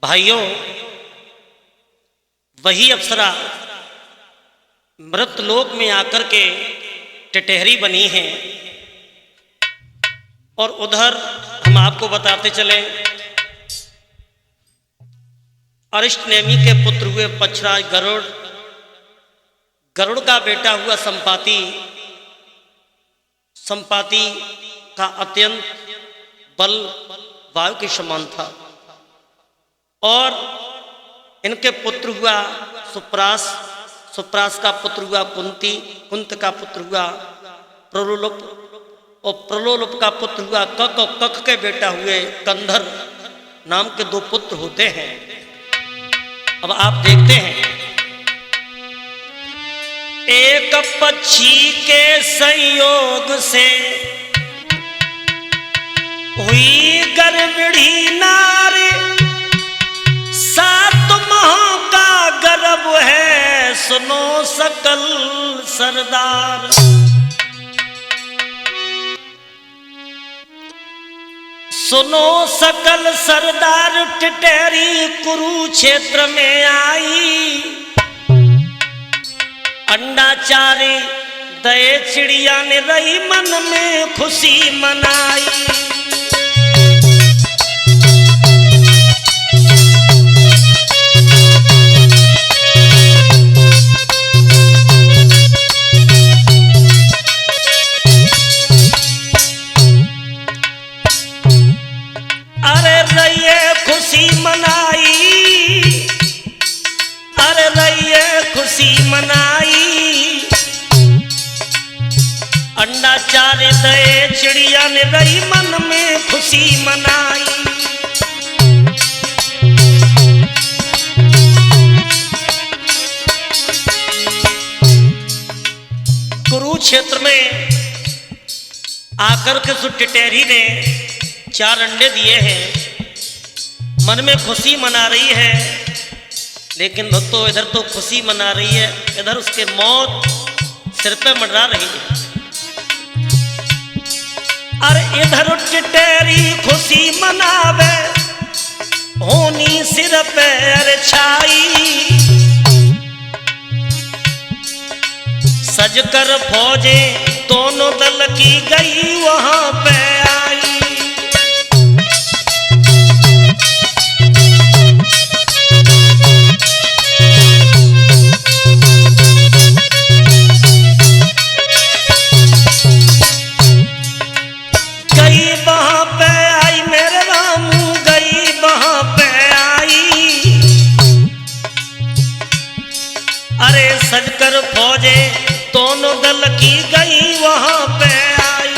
भाइयों, वही अप्सरा मृतलोक में आकर के टिटहरी बनी है। और उधर हम आपको बताते चले, अरिष्ट नेमि के पुत्र हुए पक्षराज गरुड़, गरुड़ का बेटा हुआ संपाति, संपाति का अत्यंत बल वायु के समान था। और इनके पुत्र हुआ सुप्रास, सुप्रास का पुत्र हुआ कुंती, कुंत का पुत्र हुआ प्रलोलुप, और प्रलोलुप का पुत्र हुआ कक, और कक के बेटा हुए कंधर नाम के दो पुत्र होते हैं। अब आप देखते हैं, एक पक्षी के संयोग से हुई गर्भिणी नारी, 7 माह का गर्भ है, सुनो सकल सरदार। सुनो सकल सरदार, टिटहरी कुरुक्षेत्र में आई, अंडा चारे दए चिड़िया ने रही मन में खुशी मनाई। अरे रहिए खुशी मनाई, अरे रहिए खुशी मनाई, अंडा चारे दए चिड़िया ने रही मन में खुशी मनाई। कुरुक्षेत्र में आकर के सो टिटहरी ने 4 अंडे दिए हैं, मन में खुशी मना रही है। लेकिन भक्तों, इधर तो खुशी मना रही है, इधर उसके मौत सिर पे मंडरा रही है। अरे इधर टिटहरी खुशी मनावे, होनी सिर पैर छाई, सजकर फौजे दोनों दल की गई वहां पे आई। गई वहां पे आई मेरे रामू, गई वहां पे आई, अरे सजकर फौजे दोनों दल की गई वहां पे आई।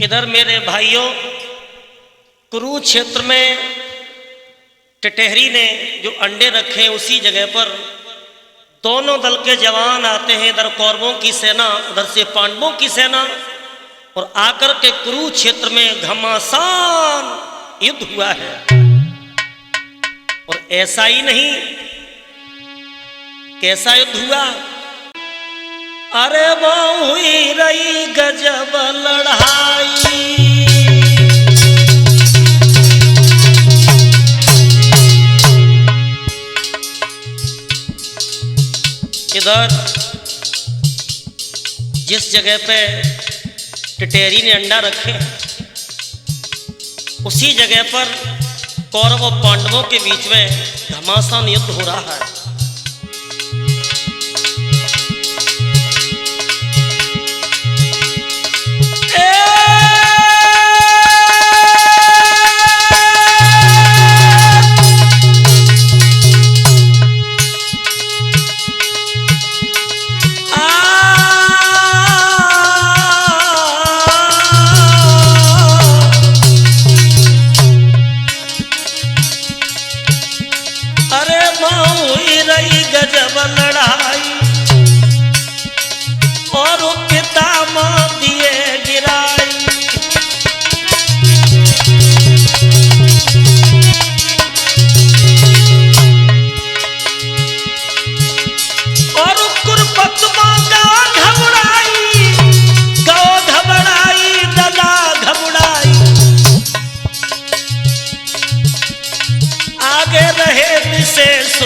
इधर मेरे भाइयों, कुरुक्षेत्र में टिटहरी ने जो अंडे रखे उसी जगह पर दोनों दल के जवान आते हैं, इधर कौरवों की सेना, उधर से पांडवों की सेना, और आकर के कुरुक्षेत्र में घमासान युद्ध हुआ है। और ऐसा ही नहीं, कैसा युद्ध हुआ, अरे वो हुई रही गजब लड़ाई। इधर जिस जगह पे टिटहरी ने अंडा रखे, उसी जगह पर कौरव और पांडवों के बीच में घमासान युद्ध हो रहा है। अरे माँ हुई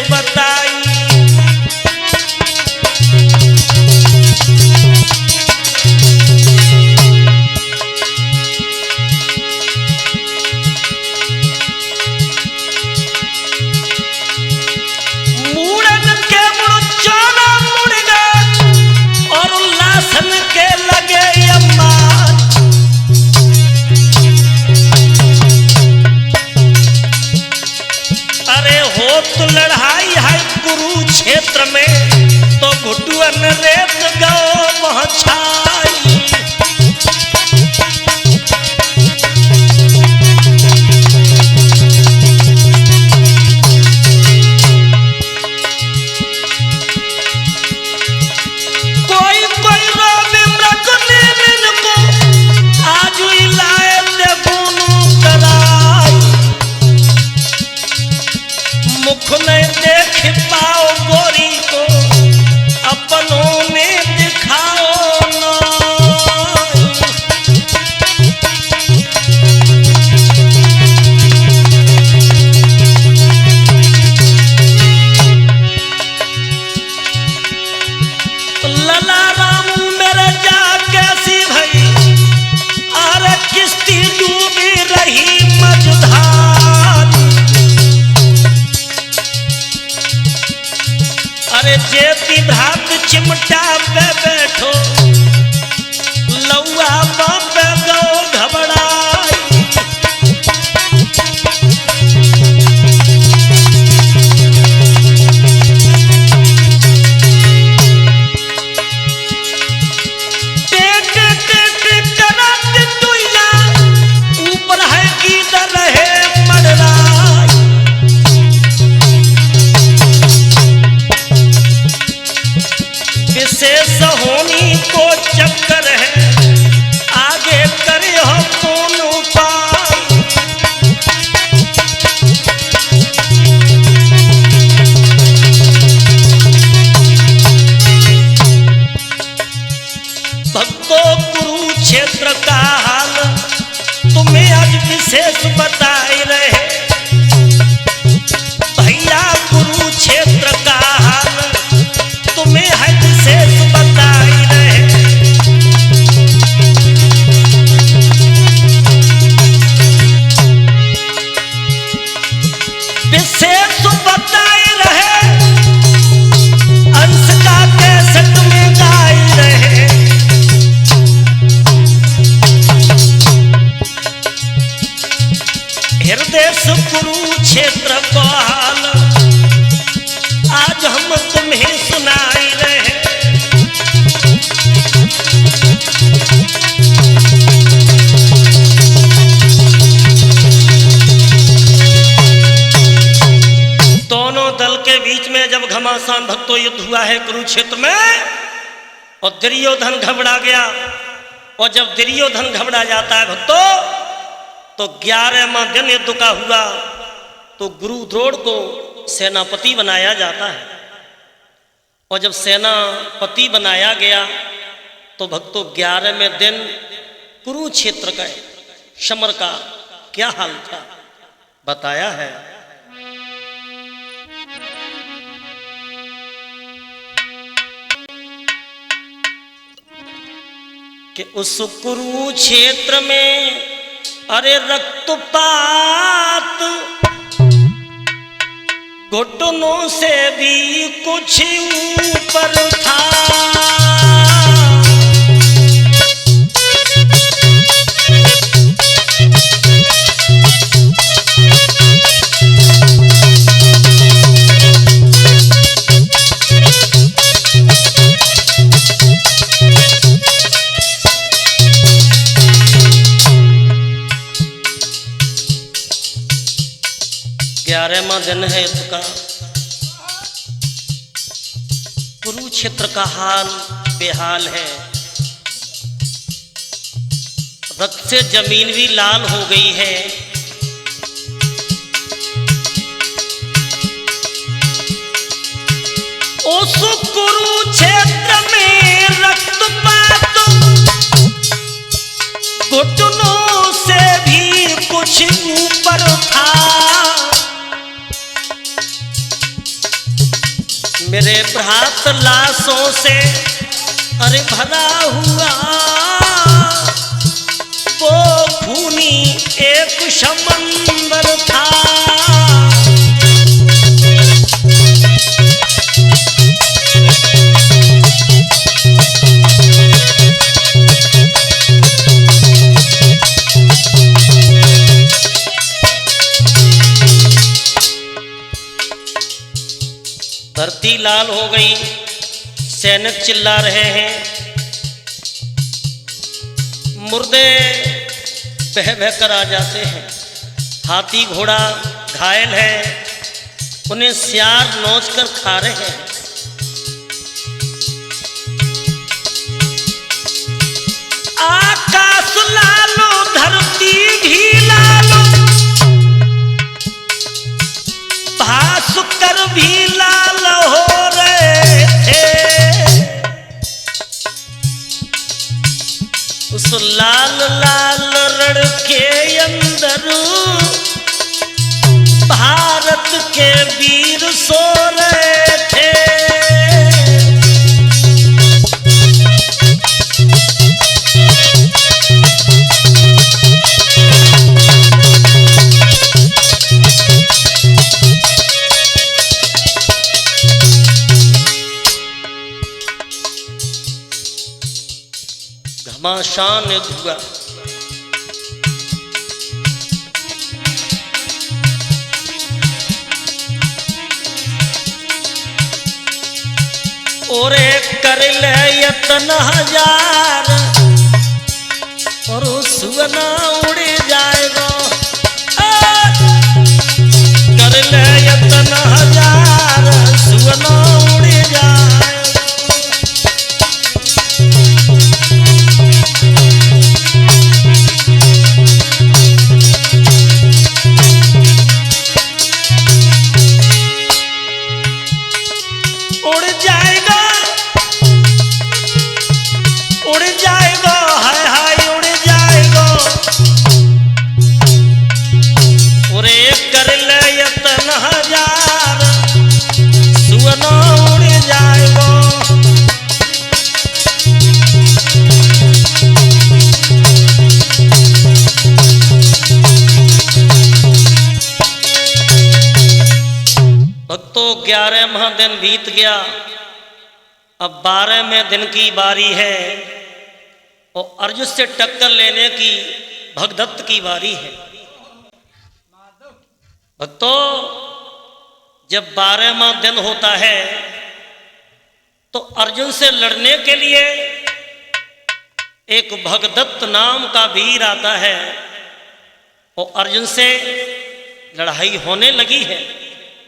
बताई। मूड़न के मुड़ चौना मुड़ गए और लासन के लगे अम्मा। अरे हो तो लड़ाई है कुरुक्षेत्र में, तो घुटुअन रेत गो पहुंचाई। कोई कोई रोवी मृग नीन को आज लाए ते गुनु कराई। मुख नहीं देख पाओ गोरी को, अपनों ने दिखाओ ना। लला राम मेरे जा कैसी भई, अरे किस्ती डूबी रही मझधार। अरे जेती भ्रात चिमटा पे बैठो, लौआ बाप गो घबराई। टेट टेट करत दुइया, ऊपर है गीत रहे मडराई। विशेष होनी को चक्कर है, आगे करे हो कौन उपाय। भक्तों कुरुक्षेत्र का हाल तुम्हें आज विशेष बताए रहे। भैया कुरुक्षेत्र का हाल तुम्हें है विशेष बताई रहे। विशेष बताई रहे, अंश का कैसे तुम्हें गाई रहे। हृदय कुरुक्षेत्र को हाल आज हम तुम्हें सुनाई रहे। दोनों दल के बीच में जब घमासान भक्तों युद्ध हुआ है कुरुक्षेत्र में, और दुर्योधन घबरा गया। और जब दुर्योधन घबरा जाता है भक्तों, तो 11वां दिन युद्ध का हुआ, तो गुरु द्रोण को सेनापति बनाया जाता है। और जब सेनापति बनाया गया, तो भक्तों 11वें दिन कुरुक्षेत्र का समर का क्या हाल था बताया है। कि उस कुरुक्षेत्र में अरे रक्तपात घुटनों से भी कुछ ऊपर था। ग्यारहवां दिन है युद्ध का। कुरुक्षेत्र का हाल बेहाल है, रक्त से जमीन भी लाल हो गई है। उस कुरुक्षेत्र में रक्तपात घुटनों से भी कुछ ऊपर था। मेरे भ्रात लाशों से अरे भरा हुआ वो खूनी एक समंदर था। धरती लाल हो गई, सैनिक चिल्ला रहे हैं, मुर्दे बह बह कर आ जाते हैं। हाथी घोड़ा घायल है, उन्हें सियार नोच कर खा रहे हैं। आकाश लालो धरती भी लालो, भास्कर भी लाल हो रहे थे। उस लाल लाल रण के अंदर भारत के वीर सो रहे थे। घमासान हुआ, और कर ले यतन हजार और सुना उड़ जाएगा। कर ले यतन हजार सुना उड़ जाएगा। भक्तों 11वां दिन बीत गया, अब 12वें दिन की बारी है और अर्जुन से टक्कर लेने की भगदत्त की बारी है। भक्तों जब 12वां दिन होता है तो अर्जुन से लड़ने के लिए एक भगदत्त नाम का वीर आता है और अर्जुन से लड़ाई होने लगी है।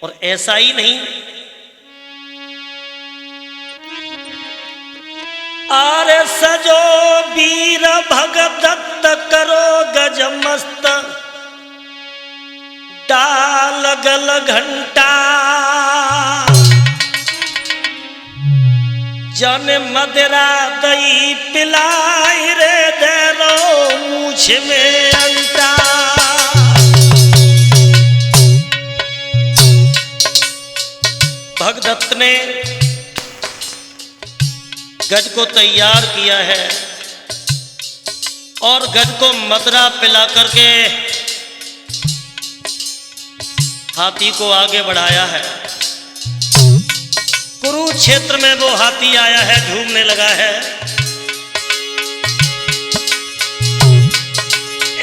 और ऐसा ही नहीं, आरे सजो वीर भगदत्त करो गजमस्त, डाल गल घंटा जन मदरा दई पिलाई रे दे रो मूछ में अंटा। भगदत्त ने गज को तैयार किया है और गज को मदरा पिला करके हाथी को आगे बढ़ाया है। कुरुक्षेत्र में वो हाथी आया है, झूमने लगा है।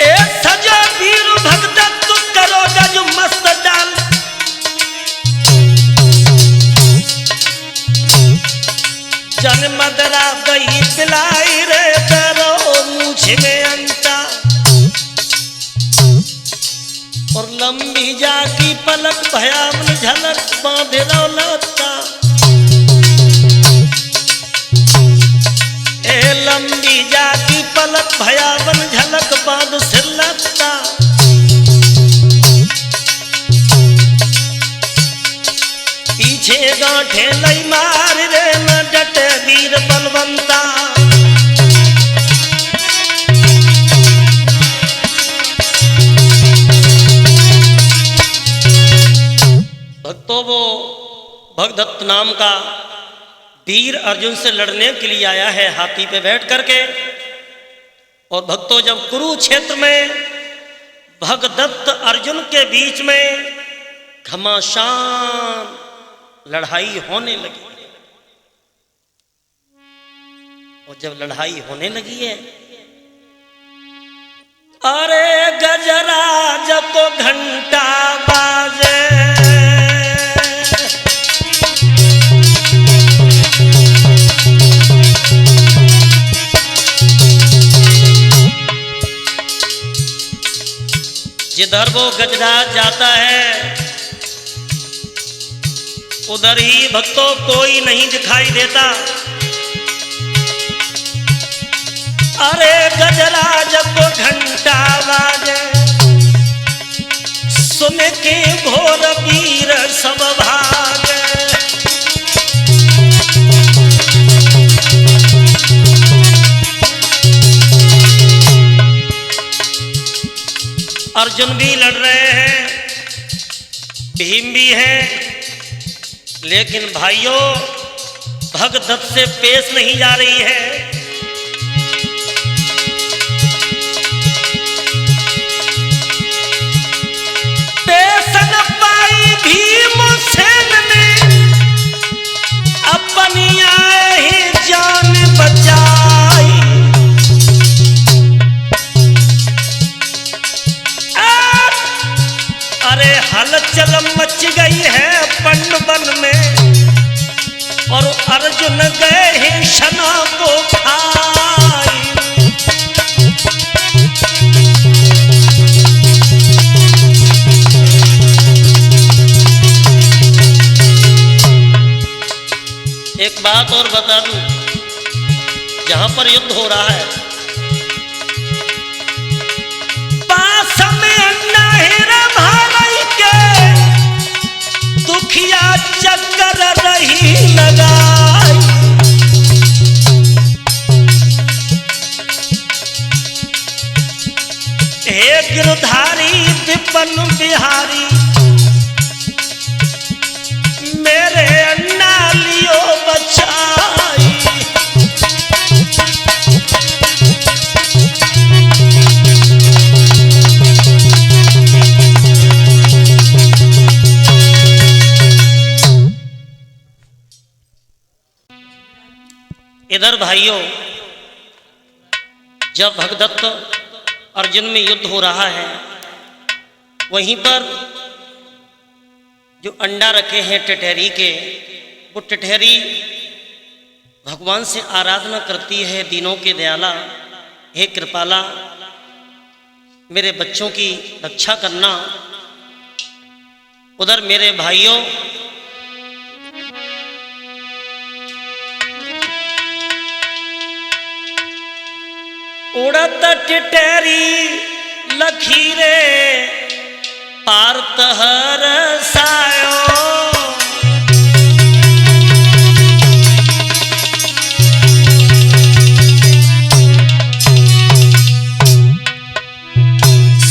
ए सजा वीर भगदत्त करो गज मस्त डाल, जन मदरा दही पिलाई रे दरो मूछ में अंता। और लंबी जाकी पलक भयावन झलक बांधे रौलता। ए लंबी जाकी पलक भयावन झलक बांध सिलता। पीछे गांठे लई मार रे न डटे वीर बलवंता। भक्तों वो भगदत्त नाम का वीर अर्जुन से लड़ने के लिए आया है हाथी पे बैठ करके। और भक्तों, जब कुरुक्षेत्र में भगदत्त अर्जुन के बीच में घमासान लड़ाई होने लगी, और जब लड़ाई होने लगी है, अरे गजराज को घंटा बाजे, जिधर वो गजराज जाता है उधर ही भक्तों कोई नहीं दिखाई देता। अरे गजराज को घंटा बाजे, सुन के घोर वीर सब भागे। अर्जुन भी लड़ रहे हैं, भीम भी हैं, लेकिन भाइयों भगदत्त से पेश नहीं जा रही है। पेश न पाई भीमसेन ने, अपनी आए ही जान बचाई। अरे हलचल मच गई है पंडवन में, और अर्जुन गए ही शना को खाई। एक बात और बता दूं, जहां पर युद्ध हो रहा है पास में नहर भाई के, दुखिया चक्कर रही लगाई। हे गिरधारी विपिन बिहारी, मेरे अन्ना लियो बचाई। इधर भाइयों, जब भगदत्त अर्जुन में युद्ध हो रहा है, वहीं पर जो अंडा रखे हैं टिटहरी के, वो टिटहरी भगवान से आराधना करती है, दीनों के दयाला, हे कृपाला मेरे बच्चों की रक्षा करना। उधर मेरे भाइयों उड़त टिटहरी लखीरे पार तहर सायो।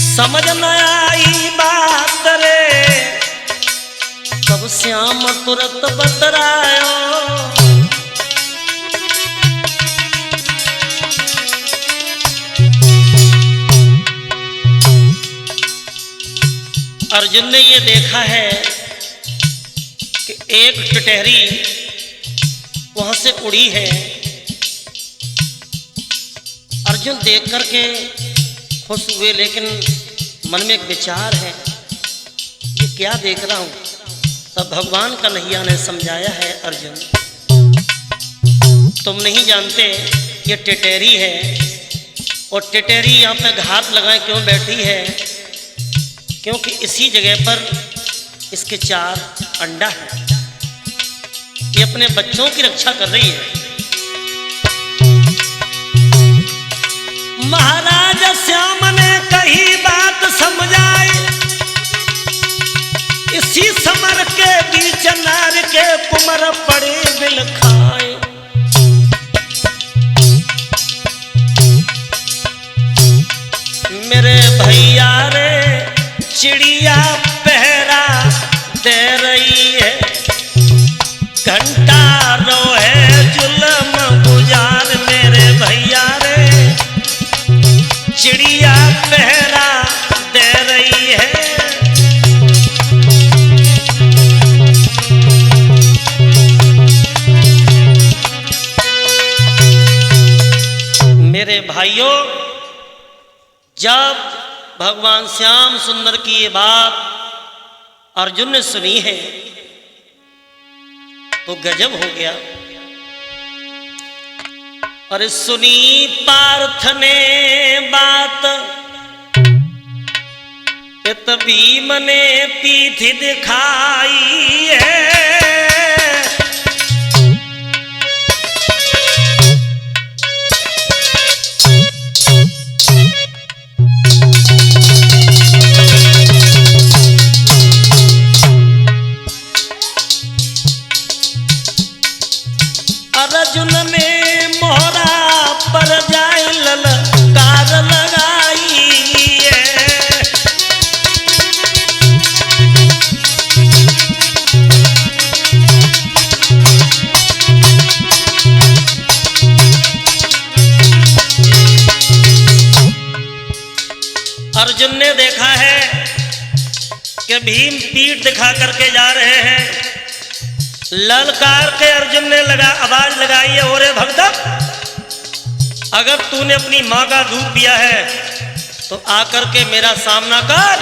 समझ न आई बात रे, तब श्याम तुरत बतरायो। अर्जुन ने ये देखा है कि एक टिटहरी वहां से उड़ी है। अर्जुन देख करके खुश हुए, लेकिन मन में एक विचार है, ये क्या देख रहा हूं। तब भगवान कन्हैया ने समझाया है, अर्जुन तुम नहीं जानते ये टिटहरी है, और टिटहरी यहाँ पे घात लगाए क्यों बैठी है, क्योंकि इसी जगह पर इसके 4 अंडा है। ये अपने बच्चों की रक्षा कर रही है। महाराज श्याम ने कही बात समझाई, इसी समर के बीच नार के कुमर पड़े बिल खाए। मेरे भैया रे चिड़िया पहरा दे रही है, घंटा रोए जुल्म गुजार मेरे भैया रे, चिड़िया पहरा दे रही है। मेरे भाइयों, जब भगवान श्याम सुंदर की ये बात अर्जुन ने सुनी है तो गजब हो गया। और सुनी पार्थ ने बात, भीम ने पीठ दिखाई है। अर्जुन ने मोहरा पर जाए ललकार लगाई है। अर्जुन ने देखा है कि भीम पीठ दिखा करके जा रहे हैं। ललकार के अर्जुन ने आवाज लगाई है, ओरे भगदत्त, अगर तूने अपनी मां का दूध पिया है तो आकर के मेरा सामना कर।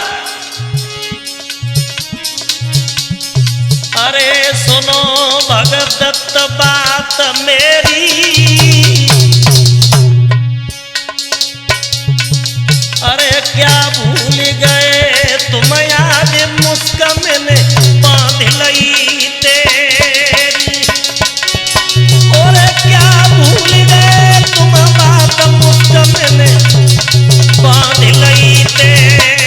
अरे सुनो भगदत्त बात मेरी, अरे क्या भूल गए तुम याद मुस्कान ने बांध लई तेरी। और क्या भूल गए तुम बात मुस्कान ने बांध लई तेरी।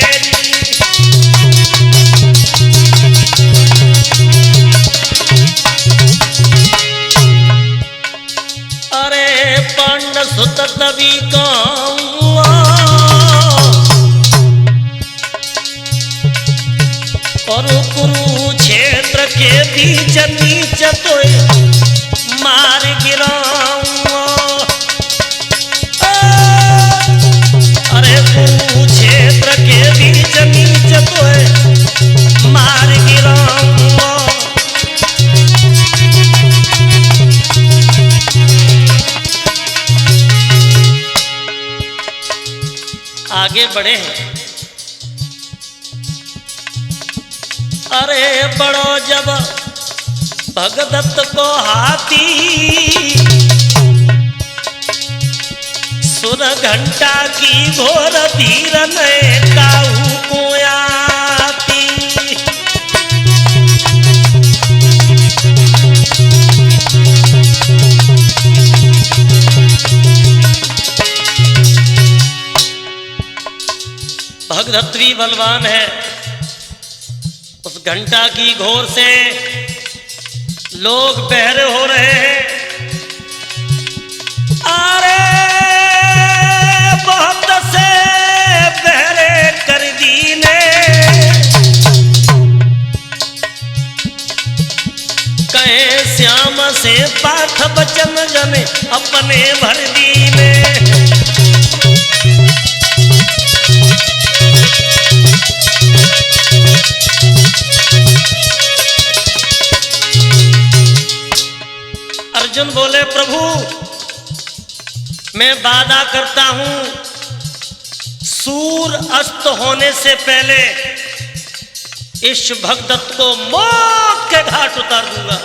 अरे पांड सुत तभी कहूँगा, और कुरुक्षेत्र के बीच नीच तोय मार गिराऊंगा। अरे कुरुक्षेत्र के बीच नीच तोय मार गिराऊंगा। आगे बढ़े हैं। अरे बड़ो जब भगदत्त को हाथी, सुन घंटा की घोर धीर ने काहू को आती। भगदत्त भी बलवान है, उस घंटा की घोर से लोग बहरे हो रहे हैं। अरे बहुत से बहरे कर दीने, कहे श्याम से पाठ बचन जने अपने भर दीने। अर्जुन बोले, प्रभु मैं वादा करता हूं सूर अस्त होने से पहले इस भगदत्त को मौत के घाट उतार दूंगा।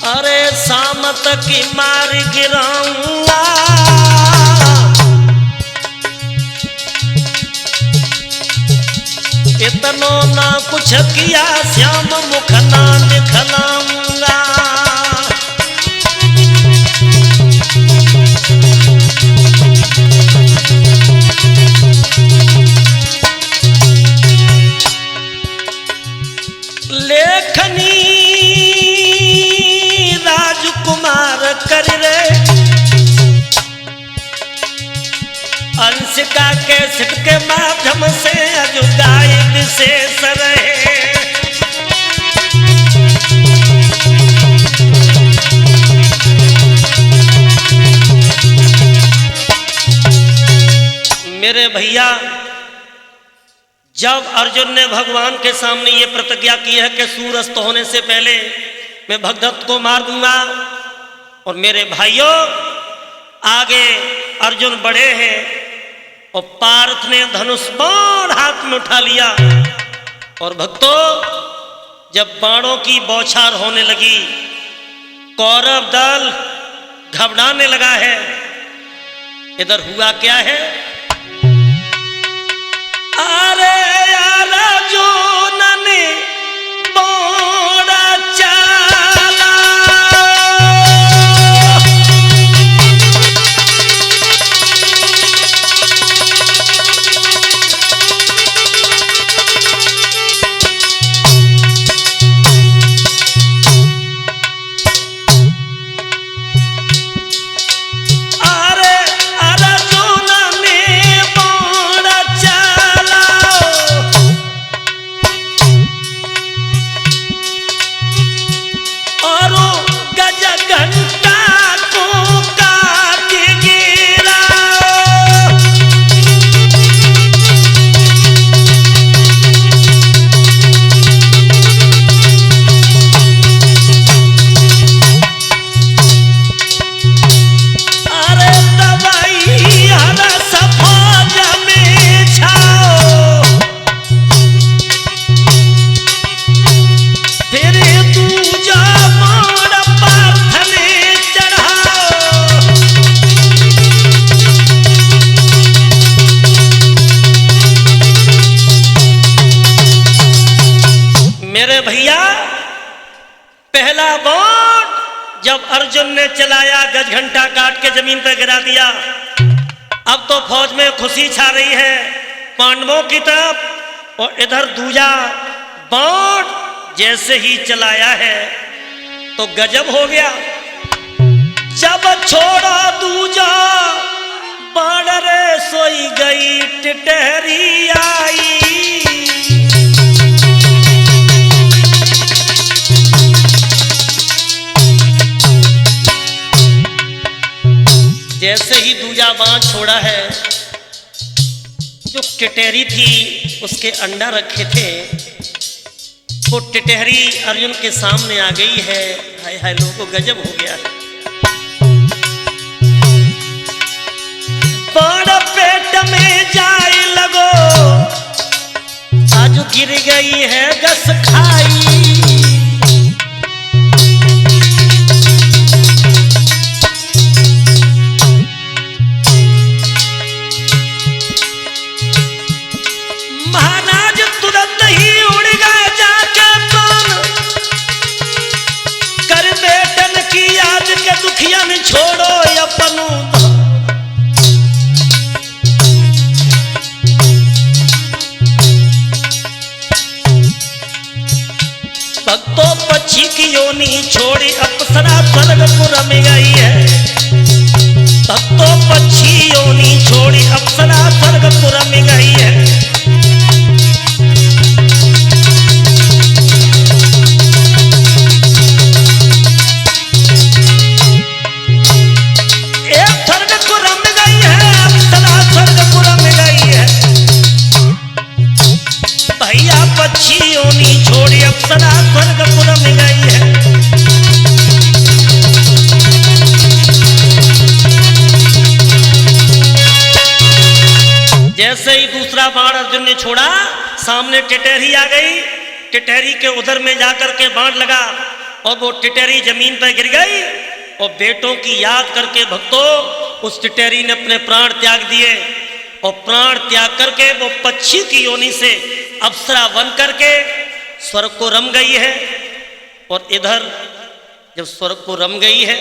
अरे सामत की मार गिराऊंगा। इतनो ना कुछ किया श्याम मुख ना दिखलाऊंगा। लेखनी राजकुमार कर रे, अंशिका के सिट के माध्यम से अजुगाई विशेष रहे। मेरे भैया, जब अर्जुन ने भगवान के सामने ये प्रतिज्ञा की है कि सूर्यास्त होने से पहले मैं भगदत्त को मार दूंगा, और मेरे भाइयों आगे अर्जुन बढ़े हैं और पार्थ ने धनुष बाण हाथ में उठा लिया, और भक्तों जब बाणों की बौछार होने लगी, कौरव दल घबराने लगा है। इधर हुआ क्या है, अरे अर्जुन ने बाण चला, भैया पहला बाण जब अर्जुन ने चलाया, गज घंटा काट के जमीन पर गिरा दिया। अब तो फौज में खुशी छा रही है पांडवों की तरफ, और इधर दूजा बाण जैसे ही चलाया है तो गजब हो गया। जब छोड़ा दूजा बाण रे सोई गई टिटहरी आई, जैसे ही दूजा बाण छोड़ा है, जो टिटहरी थी उसके अंडा रखे थे, वो टिटहरी अर्जुन के सामने आ गई है। हाय हाय, लोगों को गजब हो गया है। बाण पेट में जाए लगो, आज गिर गई है गस खाई, छोड़ो अपनू भक्तों पक्षी की योनि छोड़ी अप्सरा स्वर्गपुर में गई है। भक्तों पक्षी योनि छोड़ी अप्सरा स्वर्गपुर में गई है। पक्षी योनि छोड़ी अप्सरा स्वर्गपुर में गई है। जैसे ही दूसरा बाण अर्जुन ने छोड़ा, सामने टिटहरी आ गई। टिटहरी के उधर में जाकर के बाण लगा और वो टिटहरी जमीन पर गिर गई, और बेटों की याद करके भक्तों उस टिटहरी ने अपने प्राण त्याग दिए, और प्राण त्याग करके वो पक्षी की योनि से अप्सरा बन करके स्वर्ग को रम गई है। और इधर जब स्वर्ग को रम गई है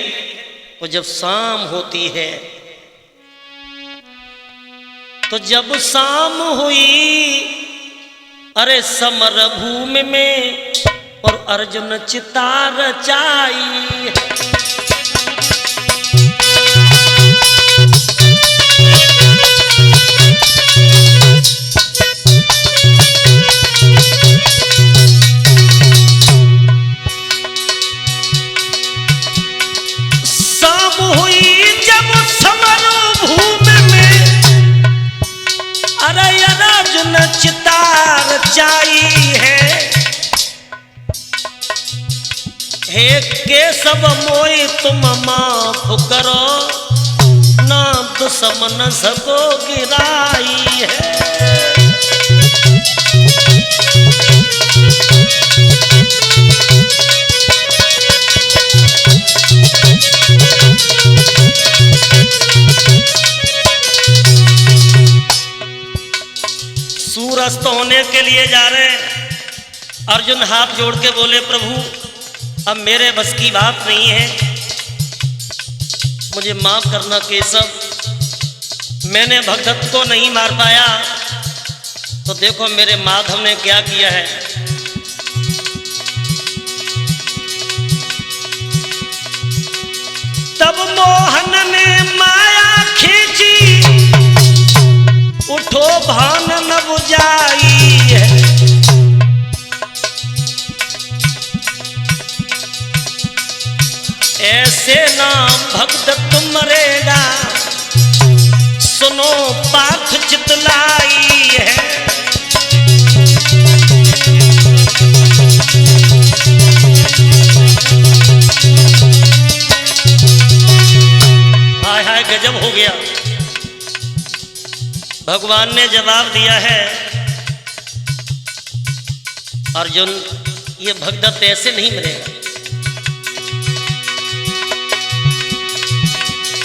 तो जब शाम होती है, तो जब शाम हुई अरे समर भूमि में और अर्जुन चिता रचाई, हे केशव मोई तुम माफ करो, ना दुश्मन सबको गिराई है। सूरस्त होने के लिए जा रहे हैं। अर्जुन हाथ जोड़ के बोले प्रभु अब मेरे बस की बात नहीं है, मुझे माफ करना केशव, मैंने भगदत्त को नहीं मार पाया तो देखो मेरे माधव ने क्या किया है। तब मोहन ने माया खींची, उठो भान न बुझाई है। ऐसे नाम भगदत्त मरेगा, सुनो पार्थ चितलाई है। हाय हाय गजब हो गया। भगवान ने जवाब दिया है अर्जुन ये भगदत्त ऐसे नहीं मरेगा,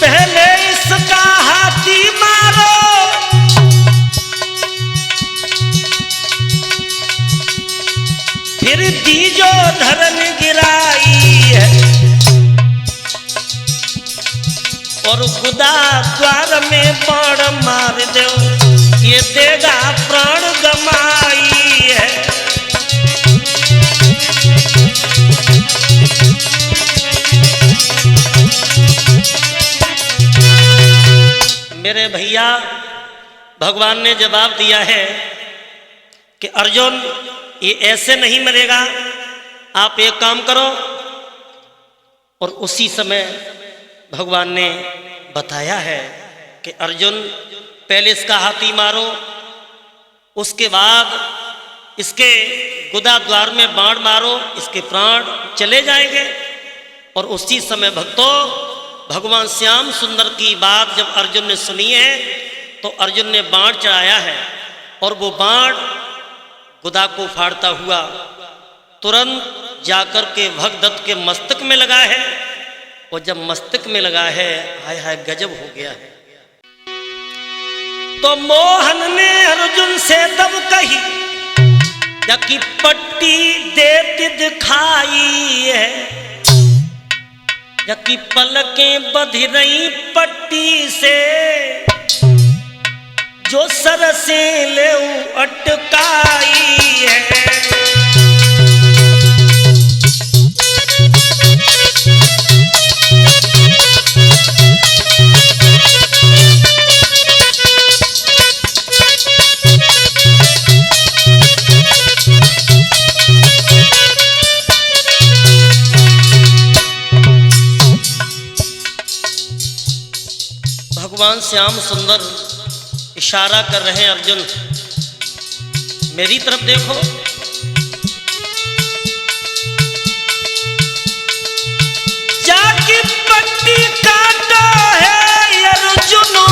पहले इसका हाथी मारो, फिर दीजो धर्म गिराई है, और खुदा द्वार में बाण मार दो, ये देगा प्राण गमाई है। मेरे भैया भगवान ने जवाब दिया है कि अर्जुन ये ऐसे नहीं मरेगा, आप एक काम करो। और उसी समय भगवान ने बताया है कि अर्जुन पहले इसका हाथी मारो, उसके बाद इसके गुदा द्वार में बाण मारो, इसके प्राण चले जाएंगे। और उसी समय भक्तों भगवान श्याम सुंदर की बात जब अर्जुन ने सुनी है तो अर्जुन ने बाण चढ़ाया है, और वो बाण गुदा को फाड़ता हुआ तुरंत जाकर के भगदत्त के मस्तक में लगा है। और जब मस्तक में लगा है हाय हाय गजब हो गया है। तो मोहन ने अर्जुन से तब कही कि पट्टी देती दिखाई है, कि पलकें बंधी रही पट्टी से, जो सर से ले अटकाई है। भगवान श्याम सुंदर इशारा कर रहे हैं अर्जुन मेरी तरफ देखो। जाकी पट्टी काटो है अर्जुनो,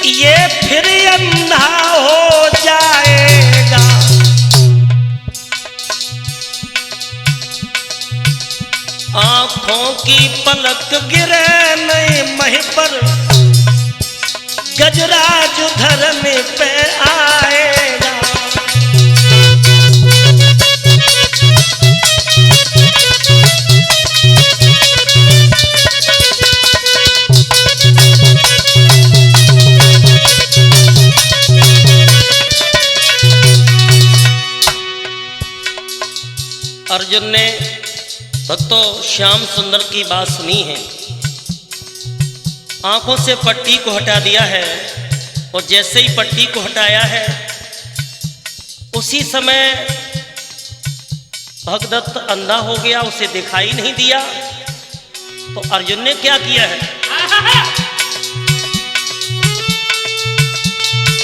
ये फिर अंधा हो जाएगा। आंखों की पलक गिरे नहीं मह पर, गजराज धर्म पे आएगा। अर्जुन ने भक्तों श्याम सुंदर की बात सुनी है, आंखों से पट्टी को हटा दिया है, और जैसे ही पट्टी को हटाया है उसी समय भगदत्त अंधा हो गया, उसे दिखाई नहीं दिया। तो अर्जुन ने क्या किया है,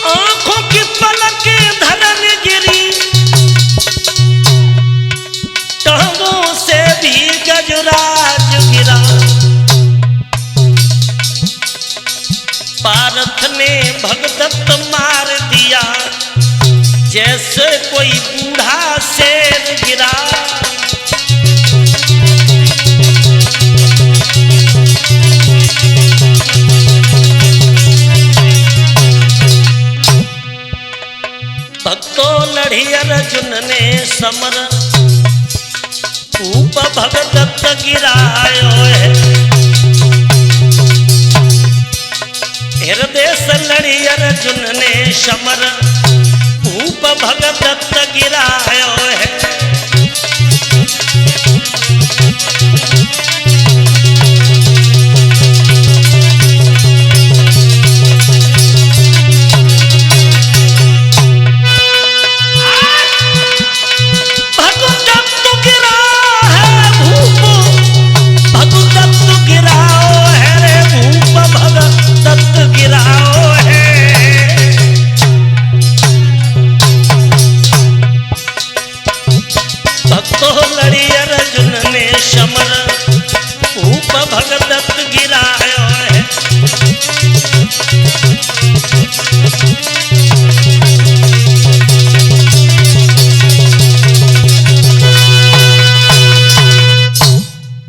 आंखों की पलकें धरन गिरी, भगदत्त मार दिया जैसे कोई बूढ़ा शेर गिरा। भक्तों लड़ी अर्जुन ने समर भूप भगदत्त गिरायो है। हृदय से लड़ी अर्जुन ने समर भूप भगदत्त गिरायो